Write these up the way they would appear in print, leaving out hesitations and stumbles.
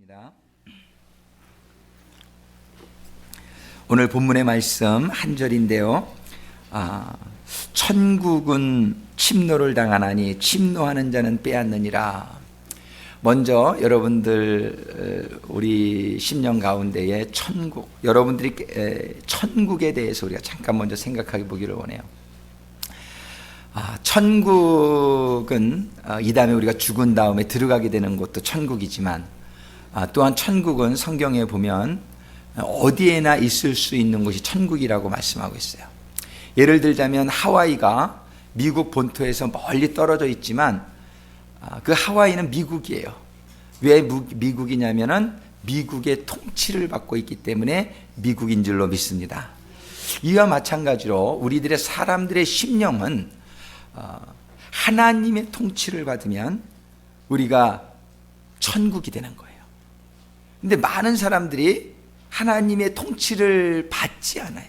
하겠습니다. 오늘 본문의 말씀 한 절인데요. 천국은 침노를 당하나니 침노하는 자는 빼앗느니라. 먼저 여러분들 우리 심령 가운데의 천국, 여러분들이 천국에 대해서 우리가 잠깐 먼저 생각해 보기를 원해요. 천국은 이 다음에 우리가 죽은 다음에 들어가게 되는 곳도 천국이지만 또한 천국은 성경에 보면 어디에나 있을 수 있는 곳이 천국이라고 말씀하고 있어요. 예를 들자면 하와이가 미국 본토에서 멀리 떨어져 있지만 그 하와이는 미국이에요. 왜 미국이냐면은 미국의 통치를 받고 있기 때문에 미국인 줄로 믿습니다. 이와 마찬가지로 우리들의 사람들의 심령은 하나님의 통치를 받으면 우리가 천국이 되는 거예요. 근데 많은 사람들이 하나님의 통치를 받지 않아요.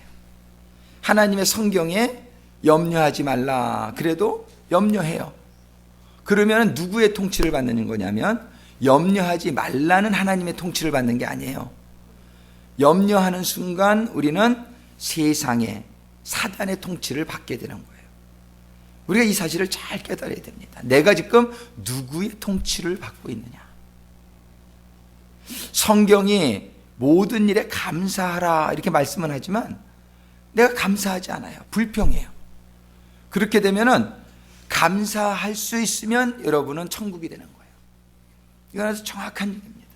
하나님의 성경에 염려하지 말라 그래도 염려해요. 그러면 누구의 통치를 받는 거냐면 염려하지 말라는 하나님의 통치를 받는 게 아니에요. 염려하는 순간 우리는 세상의 사단의 통치를 받게 되는 거예요. 우리가 이 사실을 잘 깨달아야 됩니다. 내가 지금 누구의 통치를 받고 있느냐. 성경이 모든 일에 감사하라 이렇게 말씀은 하지만 내가 감사하지 않아요. 불평해요. 그렇게 되면은 감사할 수 있으면 여러분은 천국이 되는 거예요. 이건 아주 정확한 얘기입니다.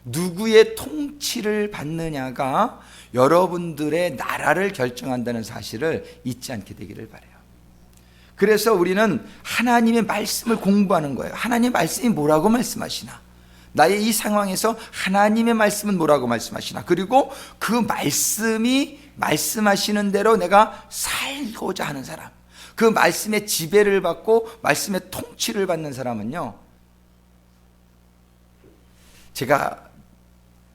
누구의 통치를 받느냐가 여러분들의 나라를 결정한다는 사실을 잊지 않게 되기를 바라요. 그래서 우리는 하나님의 말씀을 공부하는 거예요. 하나님의 말씀이 뭐라고 말씀하시나? 나의 이 상황에서 하나님의 말씀은 뭐라고 말씀하시나? 그리고 그 말씀이 말씀하시는 대로 내가 살고자 하는 사람, 그 말씀의 지배를 받고 말씀의 통치를 받는 사람은요, 제가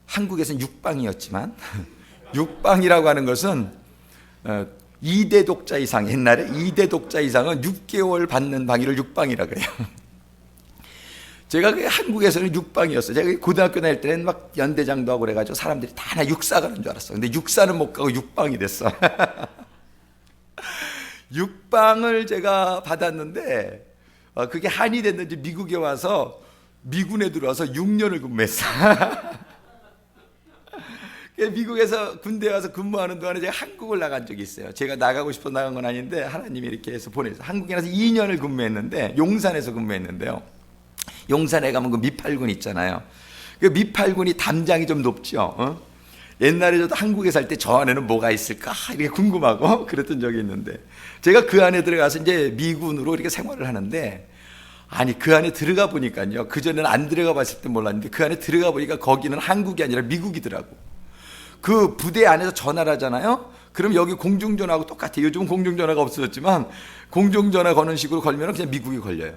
한국에서는 육방이었지만 육방이라고 하는 것은 2대 독자 이상, 옛날에 2대 독자 이상은 6개월 받는 방위를 육방이라 그래요. 제가 한국에서는 육방이었어요. 제가 고등학교 다닐 때는 막 연대장도 하고 그래가지고 사람들이 다 나 육사 가는 줄 알았어. 근데 육사는 못 가고 육방이 됐어. 육방을 제가 받았는데 그게 한이 됐는지 미국에 와서 미군에 들어와서 6년을 근무했어. 미국에서 군대에 와서 근무하는 동안에 제가 한국을 나간 적이 있어요. 제가 나가고 싶어 나간 건 아닌데 하나님이 이렇게 해서 보내서 한국에 나서 2년을 근무했는데 용산에서 근무했는데요. 용산에 가면 그 미팔군 있잖아요. 그 미팔군이 담장이 좀 높죠. 옛날에 저도 한국에 살 때 저 안에는 뭐가 있을까 이렇게 궁금하고 그랬던 적이 있는데 제가 그 안에 들어가서 이제 미군으로 이렇게 생활을 하는데 아니 그 안에 들어가 보니까요. 그전에는 안 들어가 봤을 때 몰랐는데 그 안에 들어가 보니까 거기는 한국이 아니라 미국이더라고. 그 부대 안에서 전화를 하잖아요. 그럼 여기 공중전화하고 똑같아요. 요즘은 공중전화가 없어졌지만 공중전화 거는 식으로 걸면 그냥 미국이 걸려요.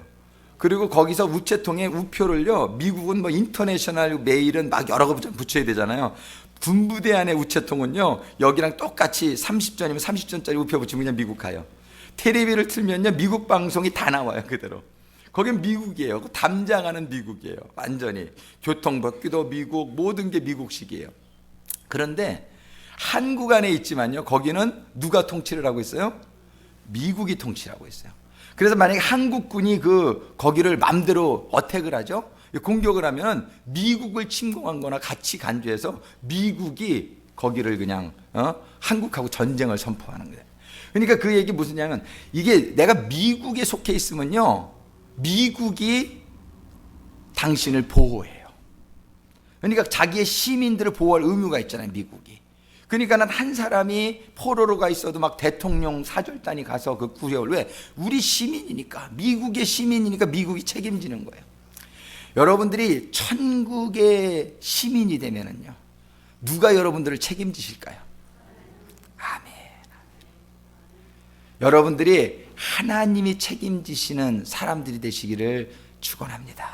그리고 거기서 우체통에 우표를요, 미국은 뭐 인터내셔널 메일은 막 여러 거 붙여야 되잖아요. 군부대 안에 우체통은요, 여기랑 똑같이 30전이면 30전짜리 우표 붙이면 그냥 미국 가요. 텔레비를 틀면요, 미국 방송이 다 나와요, 그대로. 거긴 미국이에요. 담장하는 미국이에요. 완전히. 교통법규도 미국, 모든 게 미국식이에요. 그런데 한국 안에 있지만요, 거기는 누가 통치를 하고 있어요? 미국이 통치를 하고 있어요. 그래서 만약에 한국군이 거기를 맘대로 어택을 하죠? 공격을 하면 미국을 침공한 거나 같이 간주해서 미국이 거기를 그냥 한국하고 전쟁을 선포하는 거예요. 그러니까 그 얘기 무슨 냐면 이게 내가 미국에 속해 있으면요, 미국이 당신을 보호해요. 그러니까 자기의 시민들을 보호할 의무가 있잖아요, 미국이. 그러니까 난 한 사람이 포로로 가 있어도 막 대통령 사절단이 가서 그 구해올, 왜? 우리 시민이니까, 미국의 시민이니까 미국이 책임지는 거예요. 여러분들이 천국의 시민이 되면은요, 누가 여러분들을 책임지실까요? 아멘. 여러분들이 하나님이 책임지시는 사람들이 되시기를 축원합니다.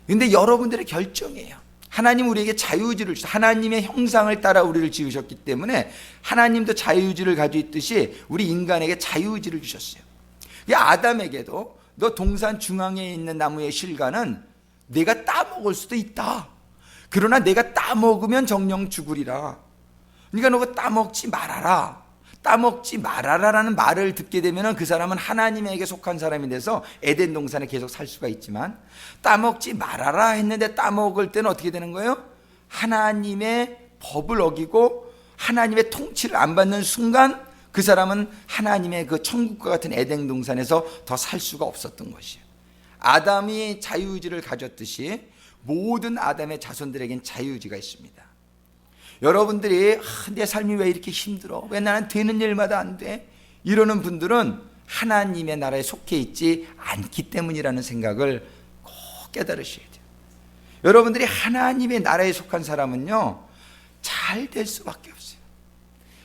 근데 여러분들의 결정이에요. 하나님 우리에게 자유의지를 주셨어요. 하나님의 형상을 따라 우리를 지으셨기 때문에 하나님도 자유의지를 가지고 있듯이 우리 인간에게 자유의지를 주셨어요. 아담에게도 너 동산 중앙에 있는 나무의 실과는 내가 따먹을 수도 있다. 그러나 내가 따먹으면 정령 죽으리라. 그러니까 너가 따먹지 말아라. 따먹지 말아라라는 말을 듣게 되면 그 사람은 하나님에게 속한 사람이 돼서 에덴 동산에 계속 살 수가 있지만, 따먹지 말아라 했는데 따먹을 때는 어떻게 되는 거예요? 하나님의 법을 어기고 하나님의 통치를 안 받는 순간 그 사람은 하나님의 그 천국과 같은 에덴 동산에서 더 살 수가 없었던 것이에요. 아담이 자유의지를 가졌듯이 모든 아담의 자손들에겐 자유의지가 있습니다. 여러분들이 내 삶이 왜 이렇게 힘들어? 왜 나는 되는 일마다 안 돼? 이러는 분들은 하나님의 나라에 속해 있지 않기 때문이라는 생각을 꼭 깨달으셔야 돼요. 여러분들이 하나님의 나라에 속한 사람은요, 잘 될 수밖에 없어요.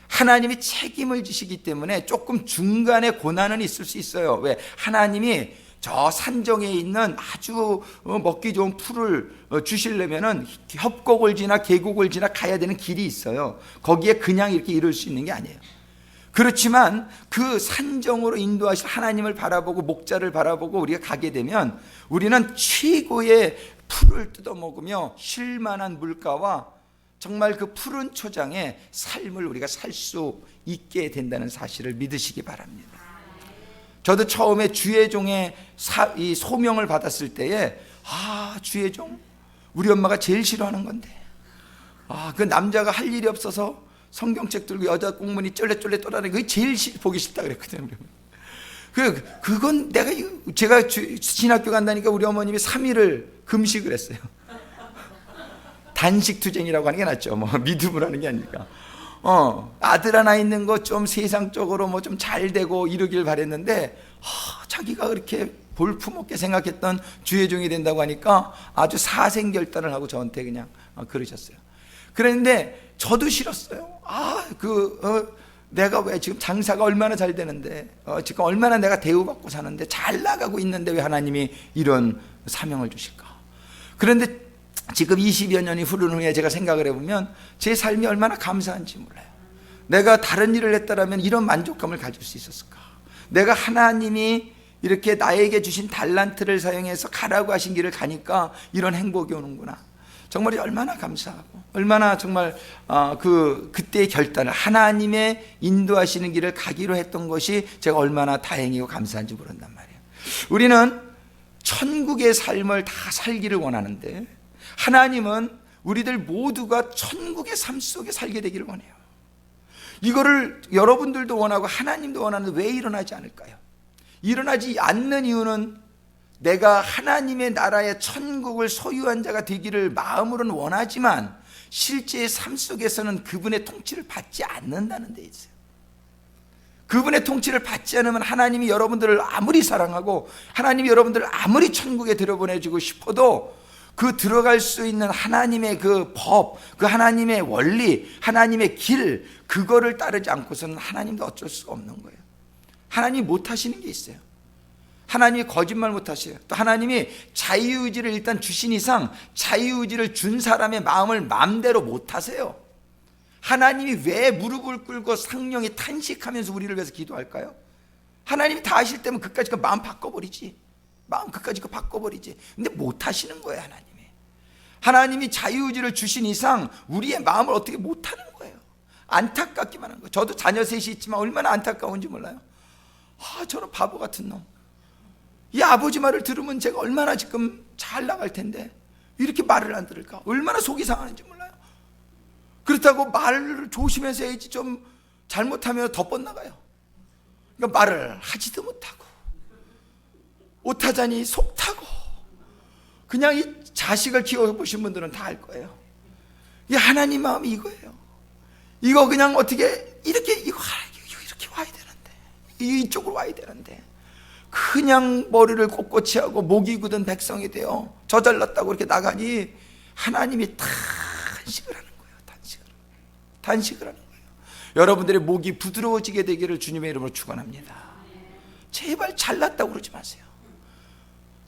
하나님이 책임을 지시기 때문에 조금 중간에 고난은 있을 수 있어요. 왜? 하나님이 저 산정에 있는 아주 먹기 좋은 풀을 주시려면은 협곡을 지나 계곡을 지나 가야 되는 길이 있어요. 거기에 그냥 이렇게 이룰 수 있는 게 아니에요. 그렇지만 그 산정으로 인도하실 하나님을 바라보고 목자를 바라보고 우리가 가게 되면 우리는 최고의 풀을 뜯어먹으며 쉴만한 물가와 정말 그 푸른 초장의 삶을 우리가 살 수 있게 된다는 사실을 믿으시기 바랍니다. 저도 처음에 주의종의 이 소명을 받았을 때에 주의종 우리 엄마가 제일 싫어하는 건데, 그 남자가 할 일이 없어서 성경책 들고 여자 꽁무니 쫄래쫄래 떠나는 그게 제일 보기 싫다 그랬거든요. 그건 제가 신학교 간다니까 우리 어머님이 3일을 금식을 했어요. 단식투쟁이라고 하는 게 낫죠. 믿음을 하는 게 아니니까. 아들 하나 있는 거 좀 세상적으로 좀 잘 되고 이러길 바랬는데, 자기가 그렇게 볼품없게 생각했던 주의종이 된다고 하니까 아주 사생결단을 하고 저한테 그냥 그러셨어요. 그랬는데 저도 싫었어요. 내가 왜 지금 장사가 얼마나 잘 되는데, 지금 얼마나 내가 대우받고 사는데 잘 나가고 있는데 왜 하나님이 이런 사명을 주실까? 그런데 지금 20여 년이 흐른 후에 제가 생각을 해보면 제 삶이 얼마나 감사한지 몰라요. 내가 다른 일을 했다라면 이런 만족감을 가질 수 있었을까? 내가 하나님이 이렇게 나에게 주신 달란트를 사용해서 가라고 하신 길을 가니까 이런 행복이 오는구나. 정말 얼마나 감사하고 얼마나 정말 그때의 결단을 하나님의 인도하시는 길을 가기로 했던 것이 제가 얼마나 다행이고 감사한지 모른단 말이에요. 우리는 천국의 삶을 다 살기를 원하는데 하나님은 우리들 모두가 천국의 삶 속에 살게 되기를 원해요. 이거를 여러분들도 원하고 하나님도 원하는데 왜 일어나지 않을까요? 일어나지 않는 이유는 내가 하나님의 나라의 천국을 소유한 자가 되기를 마음으로는 원하지만 실제의 삶 속에서는 그분의 통치를 받지 않는다는 데 있어요. 그분의 통치를 받지 않으면 하나님이 여러분들을 아무리 사랑하고 하나님이 여러분들을 아무리 천국에 들여보내주고 싶어도 그 들어갈 수 있는 하나님의 그 법, 그 하나님의 원리, 하나님의 길, 그거를 따르지 않고서는 하나님도 어쩔 수가 없는 거예요. 하나님이 못하시는 게 있어요. 하나님이 거짓말 못하셔요. 또 하나님이 자유의지를 일단 주신 이상 자유의지를 준 사람의 마음을 마음대로 못하세요. 하나님이 왜 무릎을 꿇고 성령이 탄식하면서 우리를 위해서 기도할까요? 하나님이 다 하실 때면 그까짓 거 마음 바꿔버리지. 마음 그까짓 거 바꿔버리지. 근데 못하시는 거예요. 하나님이 자유의지를 주신 이상 우리의 마음을 어떻게 못하는 거예요. 안타깝기만 한 거예요. 저도 자녀 셋이 있지만 얼마나 안타까운지 몰라요. 저런 바보 같은 놈, 이 아버지 말을 들으면 제가 얼마나 지금 잘 나갈 텐데 이렇게 말을 안 들을까? 얼마나 속이 상하는지 몰라요. 그렇다고 말을 조심해서 해야지 좀 잘못하면 더 뻗나가요. 그러니까 말을 하지도 못하고 못하자니 속 타고 그냥 이 자식을 키워보신 분들은 다 알 거예요. 이 하나님 마음이 이거예요. 이거 그냥 어떻게 이렇게 와야 되는데, 이쪽으로 와야 되는데 그냥 머리를 꼿꼿이 하고 목이 굳은 백성이 되어 저잘났다고 이렇게 나가니 하나님이 탄식을 하는 거예요. 단식을 하는 거예요. 여러분들의 목이 부드러워지게 되기를 주님의 이름으로 축원합니다. 제발 잘났다고 그러지 마세요.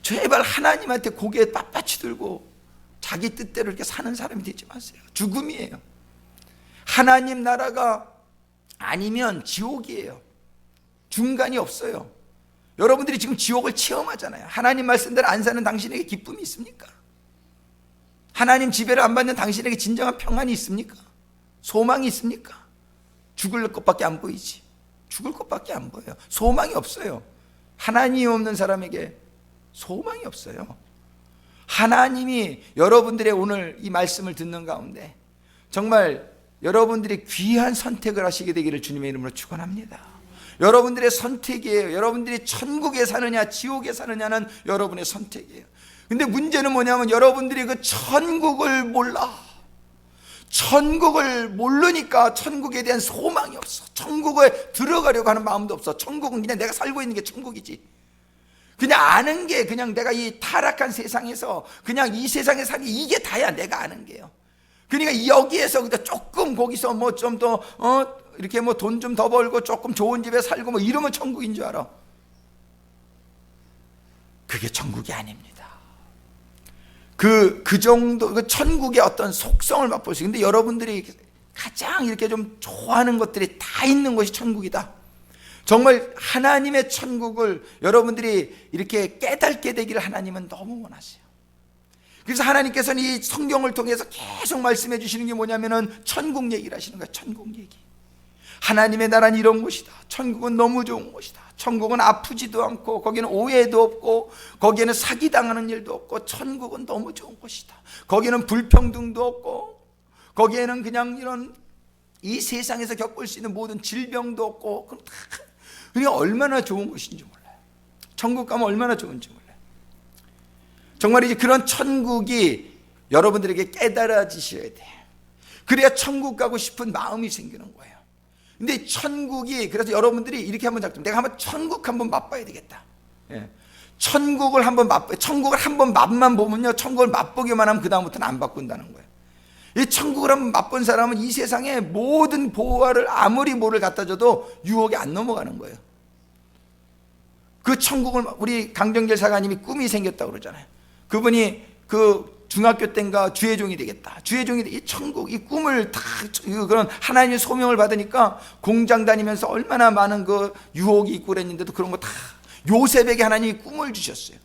제발 하나님한테 고개 빳빳이 들고 자기 뜻대로 이렇게 사는 사람이 되지 마세요. 죽음이에요. 하나님 나라가 아니면 지옥이에요. 중간이 없어요. 여러분들이 지금 지옥을 체험하잖아요. 하나님 말씀대로 안 사는 당신에게 기쁨이 있습니까? 하나님 지배를 안 받는 당신에게 진정한 평안이 있습니까? 소망이 있습니까? 죽을 것밖에 안 보이지. 죽을 것밖에 안 보여요. 소망이 없어요. 하나님이 없는 사람에게 소망이 없어요. 하나님이 여러분들의 오늘 이 말씀을 듣는 가운데 정말 여러분들이 귀한 선택을 하시게 되기를 주님의 이름으로 축원합니다. 여러분들의 선택이에요. 여러분들이 천국에 사느냐 지옥에 사느냐는 여러분의 선택이에요. 근데 문제는 뭐냐면 여러분들이 그 천국을 몰라. 천국을 모르니까 천국에 대한 소망이 없어. 천국에 들어가려고 하는 마음도 없어. 천국은 그냥 내가 살고 있는 게 천국이지. 그냥 아는 게 그냥 내가 이 타락한 세상에서 그냥 이 세상에 사는 게 이게 다야. 내가 아는 게요. 그러니까 여기에서 조금 거기서 뭐 좀 더 이렇게 뭐 돈 좀 더 벌고 조금 좋은 집에 살고 뭐 이러면 천국인 줄 알아. 그게 천국이 아닙니다. 그 정도 그 천국의 어떤 속성을 맛볼 수 있어요. 근데 여러분들이 가장 이렇게 좀 좋아하는 것들이 다 있는 것이 천국이다. 정말 하나님의 천국을 여러분들이 이렇게 깨닫게 되기를 하나님은 너무 원하세요. 그래서 하나님께서는 이 성경을 통해서 계속 말씀해 주시는 게 뭐냐면은 천국 얘기를 하시는 거예요. 천국 얘기. 하나님의 나라는 이런 곳이다. 천국은 너무 좋은 곳이다. 천국은 아프지도 않고 거기는 오해도 없고 거기에는 사기당하는 일도 없고 천국은 너무 좋은 곳이다. 거기는 불평등도 없고 거기에는 그냥 이런 이 세상에서 겪을 수 있는 모든 질병도 없고 그러니까 얼마나 좋은 곳인지 몰라요. 천국 가면 얼마나 좋은지 몰라요. 정말 이제 그런 천국이 여러분들에게 깨달아지셔야 돼요. 그래야 천국 가고 싶은 마음이 생기는 거예요. 근데 천국이 그래서 여러분들이 이렇게 한번 작품 내가 한번 천국 한번 맛봐야 되겠다. 예. 천국을 한번 천국을 한번 맛만 보면요 천국을 맛보기만 하면 그 다음부터는 안 바꾼다는 거예요. 이 천국을 한번 맛본 사람은 이 세상의 모든 보화를 아무리 뭐를 갖다 줘도 유혹에 안 넘어가는 거예요. 그 천국을 우리 강정길 사가님이 꿈이 생겼다고 그러잖아요. 그분이 그 중학교 때인가 주의종이 되겠다. 주의종이 이 천국 이 꿈을 다 그런 하나님의 소명을 받으니까 공장 다니면서 얼마나 많은 그 유혹이 있고 그랬는데도 그런 거 다 요셉에게 하나님이 꿈을 주셨어요.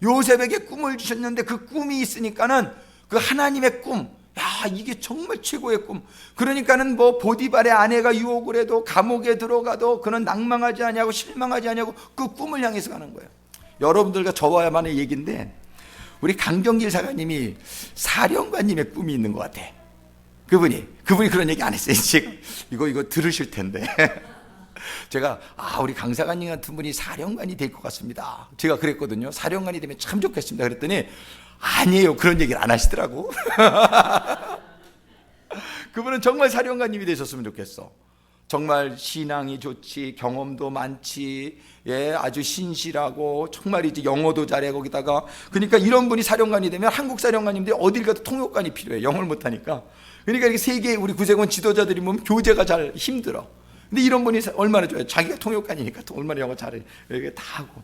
요셉에게 꿈을 주셨는데 그 꿈이 있으니까는 그 하나님의 꿈, 야 이게 정말 최고의 꿈. 그러니까는 뭐 보디발의 아내가 유혹을 해도 감옥에 들어가도 그는 낭망하지 않냐고 실망하지 않냐고 그 꿈을 향해서 가는 거예요. 여러분들과 저와만의 얘기인데. 우리 강정길 사가님이 사령관님의 꿈이 있는 것 같아. 그분이 그런 얘기 안 했어요. 지금 이거 들으실 텐데 제가 우리 강 사가님 같은 분이 사령관이 될 것 같습니다. 제가 그랬거든요. 사령관이 되면 참 좋겠습니다. 그랬더니 아니에요. 그런 얘기를 안 하시더라고. 그분은 정말 사령관님이 되셨으면 좋겠어. 정말 신앙이 좋지, 경험도 많지, 예, 아주 신실하고 정말 이제 영어도 잘해 거기다가 그러니까 이런 분이 사령관이 되면 한국 사령관님들이 어딜 가도 통역관이 필요해. 영어를 못하니까. 그러니까 이렇게 세계 우리 구세군 지도자들이 보면 교제가 잘 힘들어. 근데 이런 분이 얼마나 좋아요. 자기가 통역관이니까 또 얼마나 영어 잘해. 이렇게 다 하고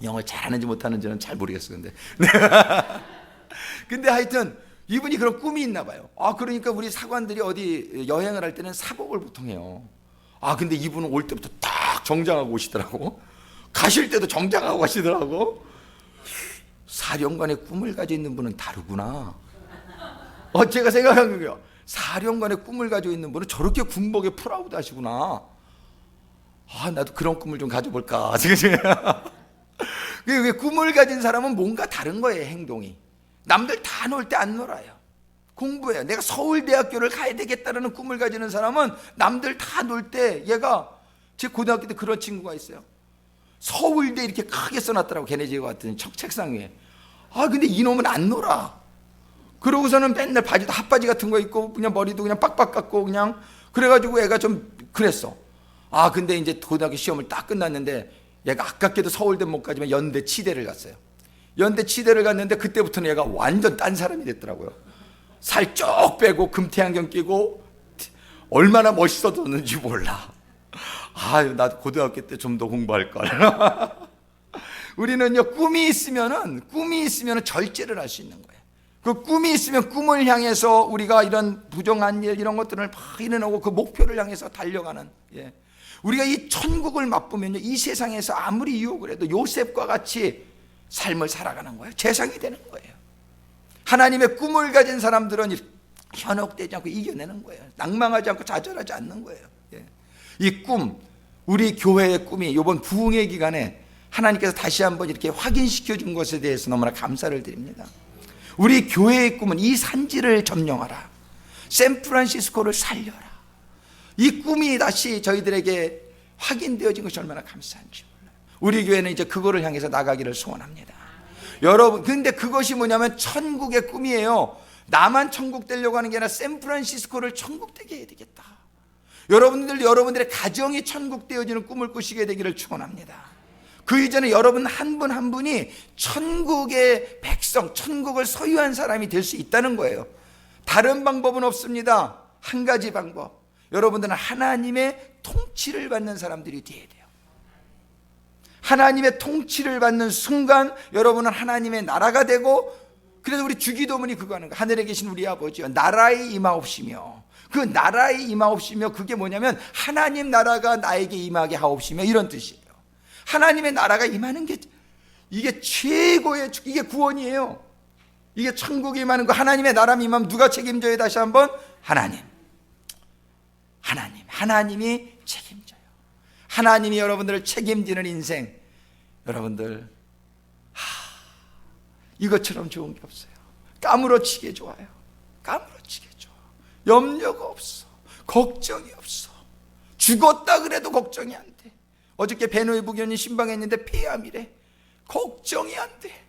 영어 잘하는지 못하는지는 잘 모르겠어. 근데 하여튼. 이분이 그런 꿈이 있나 봐요. 그러니까 우리 사관들이 어디 여행을 할 때는 사복을 보통 해요. 근데 이분은 올 때부터 딱 정장하고 오시더라고. 가실 때도 정장하고 가시더라고. 사령관의 꿈을 가지고 있는 분은 다르구나. 제가 생각한 거예요. 사령관의 꿈을 가지고 있는 분은 저렇게 군복에 프라우드 하시구나. 나도 그런 꿈을 좀 가져볼까. 꿈을 가진 사람은 뭔가 다른 거예요, 행동이. 남들 다 놀 때 안 놀아요. 공부해요. 내가 서울대학교를 가야 되겠다는 꿈을 가지는 사람은 남들 다 놀 때 얘가 제 고등학교 때 그런 친구가 있어요. 서울대 이렇게 크게 써놨더라고. 걔네 집에 갔더니 책상 위에. 근데 이놈은 안 놀아. 그러고서는 맨날 바지도 핫바지 같은 거 입고 그냥 머리도 그냥 빡빡 깎고 그냥 그래가지고 애가 좀 그랬어. 근데 이제 고등학교 시험을 딱 끝났는데 얘가 아깝게도 서울대 못 가지만 연대 치대를 갔어요. 연대 치대를 갔는데 그때부터는 얘가 완전 딴 사람이 됐더라고요. 살 쭉 빼고 금태안경 끼고 얼마나 멋있어졌는지 몰라. 나도 고등학교 때 좀 더 공부할 걸. 우리는요 꿈이 있으면은 절제를 할 수 있는 거예요. 그 꿈이 있으면 꿈을 향해서 우리가 이런 부정한 일 이런 것들을 막 일어나고 그 목표를 향해서 달려가는. 예. 우리가 이 천국을 맛보면요 이 세상에서 아무리 유혹을 해도 요셉과 같이 삶을 살아가는 거예요. 재상이 되는 거예요. 하나님의 꿈을 가진 사람들은 현혹되지 않고 이겨내는 거예요. 낭망하지 않고 좌절하지 않는 거예요. 이 꿈, 우리 교회의 꿈이 이번 부흥의 기간에 하나님께서 다시 한번 이렇게 확인시켜 준 것에 대해서 너무나 감사를 드립니다. 우리 교회의 꿈은 이 산지를 점령하라, 샌프란시스코를 살려라. 이 꿈이 다시 저희들에게 확인되어진 것이 얼마나 감사한지 몰라요. 우리 교회는 이제 그거를 향해서 나가기를 소원합니다. 여러분, 근데 그것이 뭐냐면 천국의 꿈이에요. 나만 천국 되려고 하는 게 아니라 샌프란시스코를 천국 되게 해야 되겠다. 여러분들의 가정이 천국 되어지는 꿈을 꾸시게 되기를 축원합니다. 그 이전에 여러분 한 분 한 분이 천국의 백성, 천국을 소유한 사람이 될 수 있다는 거예요. 다른 방법은 없습니다. 한 가지 방법, 여러분들은 하나님의 통치를 받는 사람들이 되어야 돼요. 하나님의 통치를 받는 순간 여러분은 하나님의 나라가 되고, 그래서 우리 주기도문이 그거 하는 거예요. 하늘에 계신 우리 아버지여, 나라의 임하옵시며. 그 나라의 임하옵시며, 그게 뭐냐면 하나님 나라가 나에게 임하게 하옵시며, 이런 뜻이에요. 하나님의 나라가 임하는 게 이게 최고의, 이게 구원이에요. 이게 천국에 임하는 거. 하나님의 나라 임하면 누가 책임져요? 다시 한번, 하나님이 책임져요. 하나님이 여러분들을 책임지는 인생, 여러분들 이것처럼 좋은 게 없어요. 까무러치게 좋아요. 까무러치게 좋아. 염려가 없어. 걱정이 없어. 죽었다 그래도 걱정이 안 돼. 어저께 베노이 부견이 신방했는데 폐암이래. 걱정이 안 돼.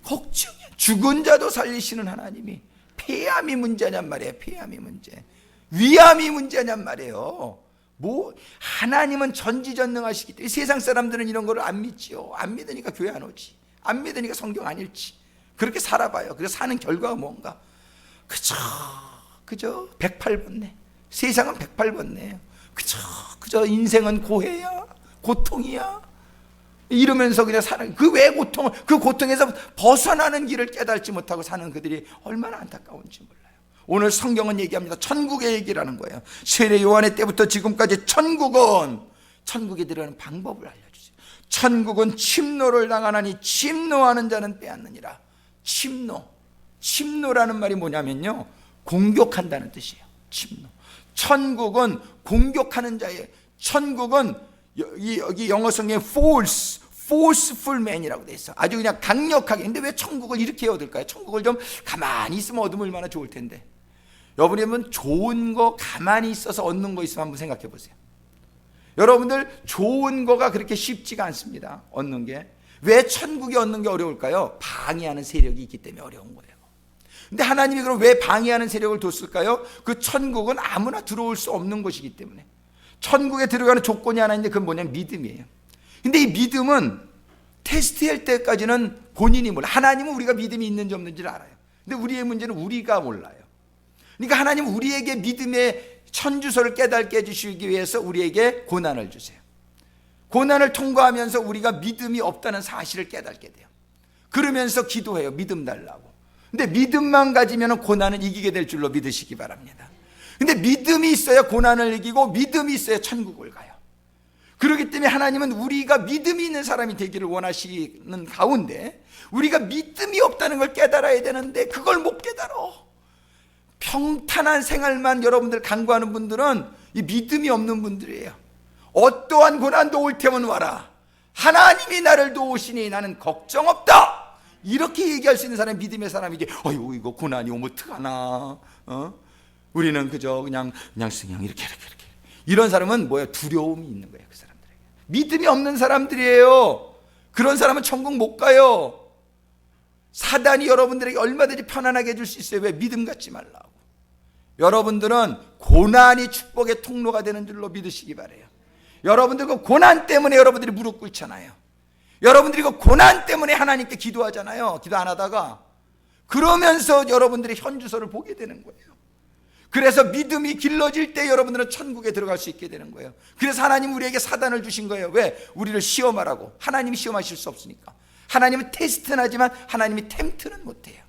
걱정이 안 돼. 죽은 자도 살리시는 하나님이 폐암이 문제냔 말이에요. 폐암이 문제. 위암이 문제냔 말이에요. 뭐 하나님은 전지전능하시기 때문에 세상 사람들은 이런 거를 안 믿지요. 안 믿으니까 교회 안 오지. 안 믿으니까 성경 안 읽지. 그렇게 살아봐요. 그래서 사는 결과가 뭔가? 그저 108번네. 세상은 108번네요. 그저 인생은 고해야, 고통이야, 이러면서 그냥 사는, 그 왜 고통을, 그 고통에서 벗어나는 길을 깨달지 못하고 사는 그들이 얼마나 안타까운지 몰라요. 오늘 성경은 얘기합니다. 천국의 얘기라는 거예요. 세례 요한의 때부터 지금까지 천국에 들어가는 방법을 알려주세요. 천국은 침노를 당하나니 침노하는 자는 빼앗느니라. 침노라는 말이 뭐냐면요, 공격한다는 뜻이에요. 침노. 천국은 공격하는 자예요. 천국은 여기 영어 성경에 forceful man이라고 돼 있어. 아주 그냥 강력하게. 근데 왜 천국을 이렇게 얻을까요? 천국을 좀 가만히 있으면 얻으면 얼마나 좋을 텐데. 여러분이면 좋은 거 가만히 있어서 얻는 거 있으면 한번 생각해 보세요. 여러분들 좋은 거가 그렇게 쉽지가 않습니다. 얻는 게. 왜 천국이 얻는 게 어려울까요? 방해하는 세력이 있기 때문에 어려운 거예요. 근데 하나님이 그럼 왜 방해하는 세력을 뒀을까요? 그 천국은 아무나 들어올 수 없는 것이기 때문에. 천국에 들어가는 조건이 하나 있는데 그건 뭐냐면 믿음이에요. 근데 이 믿음은 테스트할 때까지는 본인이 몰라요. 하나님은 우리가 믿음이 있는지 없는지를 알아요. 근데 우리의 문제는 우리가 몰라요. 그러니까 하나님은 우리에게 믿음의 천주소를 깨닫게 해주시기 위해서 우리에게 고난을 주세요. 고난을 통과하면서 우리가 믿음이 없다는 사실을 깨닫게 돼요. 그러면서 기도해요. 믿음 달라고. 근데 믿음만 가지면 고난은 이기게 될 줄로 믿으시기 바랍니다. 근데 믿음이 있어야 고난을 이기고, 믿음이 있어야 천국을 가요. 그렇기 때문에 하나님은 우리가 믿음이 있는 사람이 되기를 원하시는 가운데, 우리가 믿음이 없다는 걸 깨달아야 되는데 그걸 못 깨달아. 평탄한 생활만 여러분들 간구하는 분들은 이 믿음이 없는 분들이에요. 어떠한 고난도 올 테면 와라. 하나님이 나를 도우시니 나는 걱정 없다. 이렇게 얘기할 수 있는 사람이 믿음의 사람이지. 어휴, 이거 고난이 오면 어떡하나. 우리는 그저 그냥 이렇게. 이런 사람은 뭐야? 두려움이 있는 거예요. 그 사람들에게. 믿음이 없는 사람들이에요. 그런 사람은 천국 못 가요. 사단이 여러분들에게 얼마든지 편안하게 해줄 수 있어요. 왜? 믿음 갖지 말라고. 여러분들은 고난이 축복의 통로가 되는 줄로 믿으시기 바라요. 여러분들 그 고난 때문에 여러분들이 무릎 꿇잖아요. 여러분들이 그 고난 때문에 하나님께 기도하잖아요. 기도 안 하다가. 그러면서 여러분들이 현주소를 보게 되는 거예요. 그래서 믿음이 길러질 때 여러분들은 천국에 들어갈 수 있게 되는 거예요. 그래서 하나님 우리에게 사단을 주신 거예요. 왜? 우리를 시험하라고. 하나님이 시험하실 수 없으니까. 하나님은 테스트는 하지만 하나님이 템트는 못해요.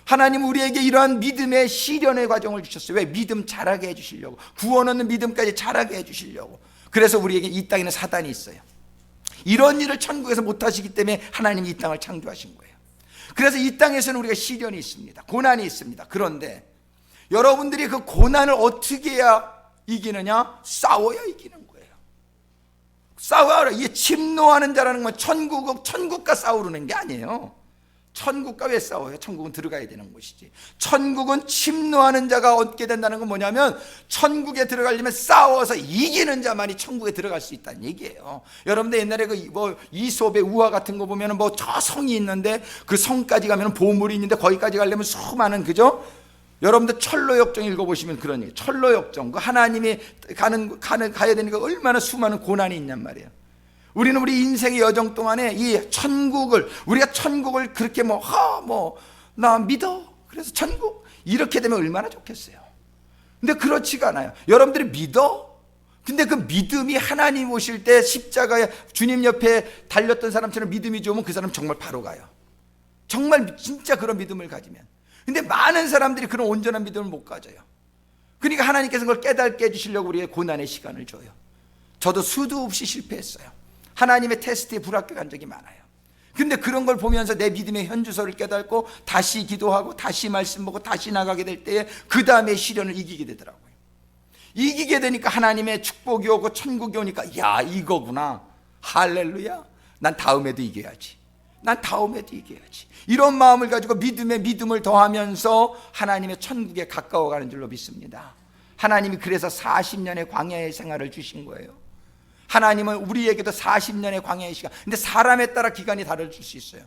하나님은 우리에게 이러한 믿음의 시련의 과정을 주셨어요. 왜? 믿음 자라게 해주시려고. 구원 얻는 믿음까지 자라게 해주시려고. 그래서 우리에게 이 땅에는 사단이 있어요. 이런 일을 천국에서 못하시기 때문에 하나님이 이 땅을 창조하신 거예요. 그래서 이 땅에서는 우리가 시련이 있습니다. 고난이 있습니다. 그런데 여러분들이 그 고난을 어떻게 해야 이기느냐? 싸워야 이기는 거예요. 싸워라. 이게 침노하는 자라는 건 천국과 싸우는 게 아니에요. 천국과 왜 싸워요? 천국은 들어가야 되는 곳이지. 천국은 침노하는 자가 얻게 된다는 건 뭐냐면, 천국에 들어가려면 싸워서 이기는 자만이 천국에 들어갈 수 있다는 얘기예요. 여러분들 옛날에 이솝의 우화 같은 거 보면 저 성이 있는데 그 성까지 가면 보물이 있는데 거기까지 가려면 수많은, 그죠? 여러분들 철로역정 읽어보시면 그런 얘기. 철로역정, 그 하나님이 가야 되니까 얼마나 수많은 고난이 있냔 말이에요. 우리는 우리 인생의 여정 동안에 우리가 천국을 그렇게 나 믿어. 그래서 천국. 이렇게 되면 얼마나 좋겠어요. 근데 그렇지가 않아요. 여러분들이 믿어? 근데 그 믿음이 하나님 오실 때 십자가에 주님 옆에 달렸던 사람처럼 믿음이 좋으면 그 사람 정말 바로 가요. 정말 진짜 그런 믿음을 가지면. 근데 많은 사람들이 그런 온전한 믿음을 못 가져요. 그러니까 하나님께서 그걸 깨닫게 해주시려고 우리의 고난의 시간을 줘요. 저도 수도 없이 실패했어요. 하나님의 테스트에 불합격한 적이 많아요. 근데 그런 걸 보면서 내 믿음의 현주소를 깨닫고 다시 기도하고 다시 말씀 보고 다시 나가게 될 때에 그 다음에 시련을 이기게 되더라고요. 이기게 되니까 하나님의 축복이 오고 천국이 오니까, 야, 이거구나. 할렐루야. 난 다음에도 이겨야지. 이런 마음을 가지고 믿음에 믿음을 더하면서 하나님의 천국에 가까워가는 줄로 믿습니다. 하나님이 그래서 40년의 광야의 생활을 주신 거예요. 하나님은 우리에게도 40년의 광야의 시간, 근데 사람에 따라 기간이 다르실 수 있어요.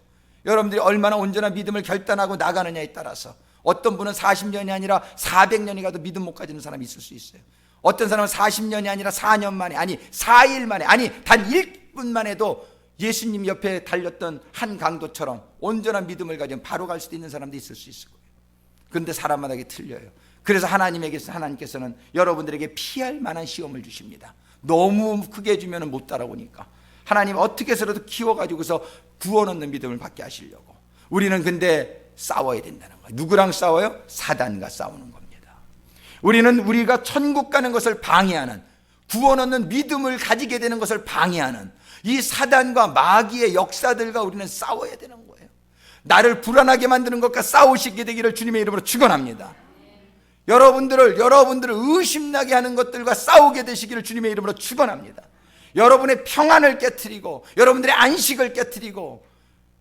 여러분들이 얼마나 온전한 믿음을 결단하고 나가느냐에 따라서 어떤 분은 40년이 아니라 400년이 가도 믿음 못 가지는 사람이 있을 수 있어요. 어떤 사람은 40년이 아니라 4년 만에, 아니 4일 만에, 아니 단 1분 만에도 예수님 옆에 달렸던 한 강도처럼 온전한 믿음을 가지면 바로 갈 수도 있는 사람도 있을 수 있을 거예요. 그런데 사람마다 이게 틀려요. 그래서 하나님께서는 여러분들에게 피할 만한 시험을 주십니다. 너무 크게 해주면 못 따라오니까 하나님 어떻게 해서라도 키워가지고서 구원 얻는 믿음을 받게 하시려고. 우리는 근데 싸워야 된다는 거예요. 누구랑 싸워요? 사단과 싸우는 겁니다. 우리는 우리가 천국 가는 것을 방해하는, 구원 얻는 믿음을 가지게 되는 것을 방해하는 이 사단과 마귀의 역사들과 우리는 싸워야 되는 거예요. 나를 불안하게 만드는 것과 싸우시게 되기를 주님의 이름으로 축원합니다. 여러분들을 의심나게 하는 것들과 싸우게 되시기를 주님의 이름으로 축원합니다. 여러분의 평안을 깨트리고 여러분들의 안식을 깨트리고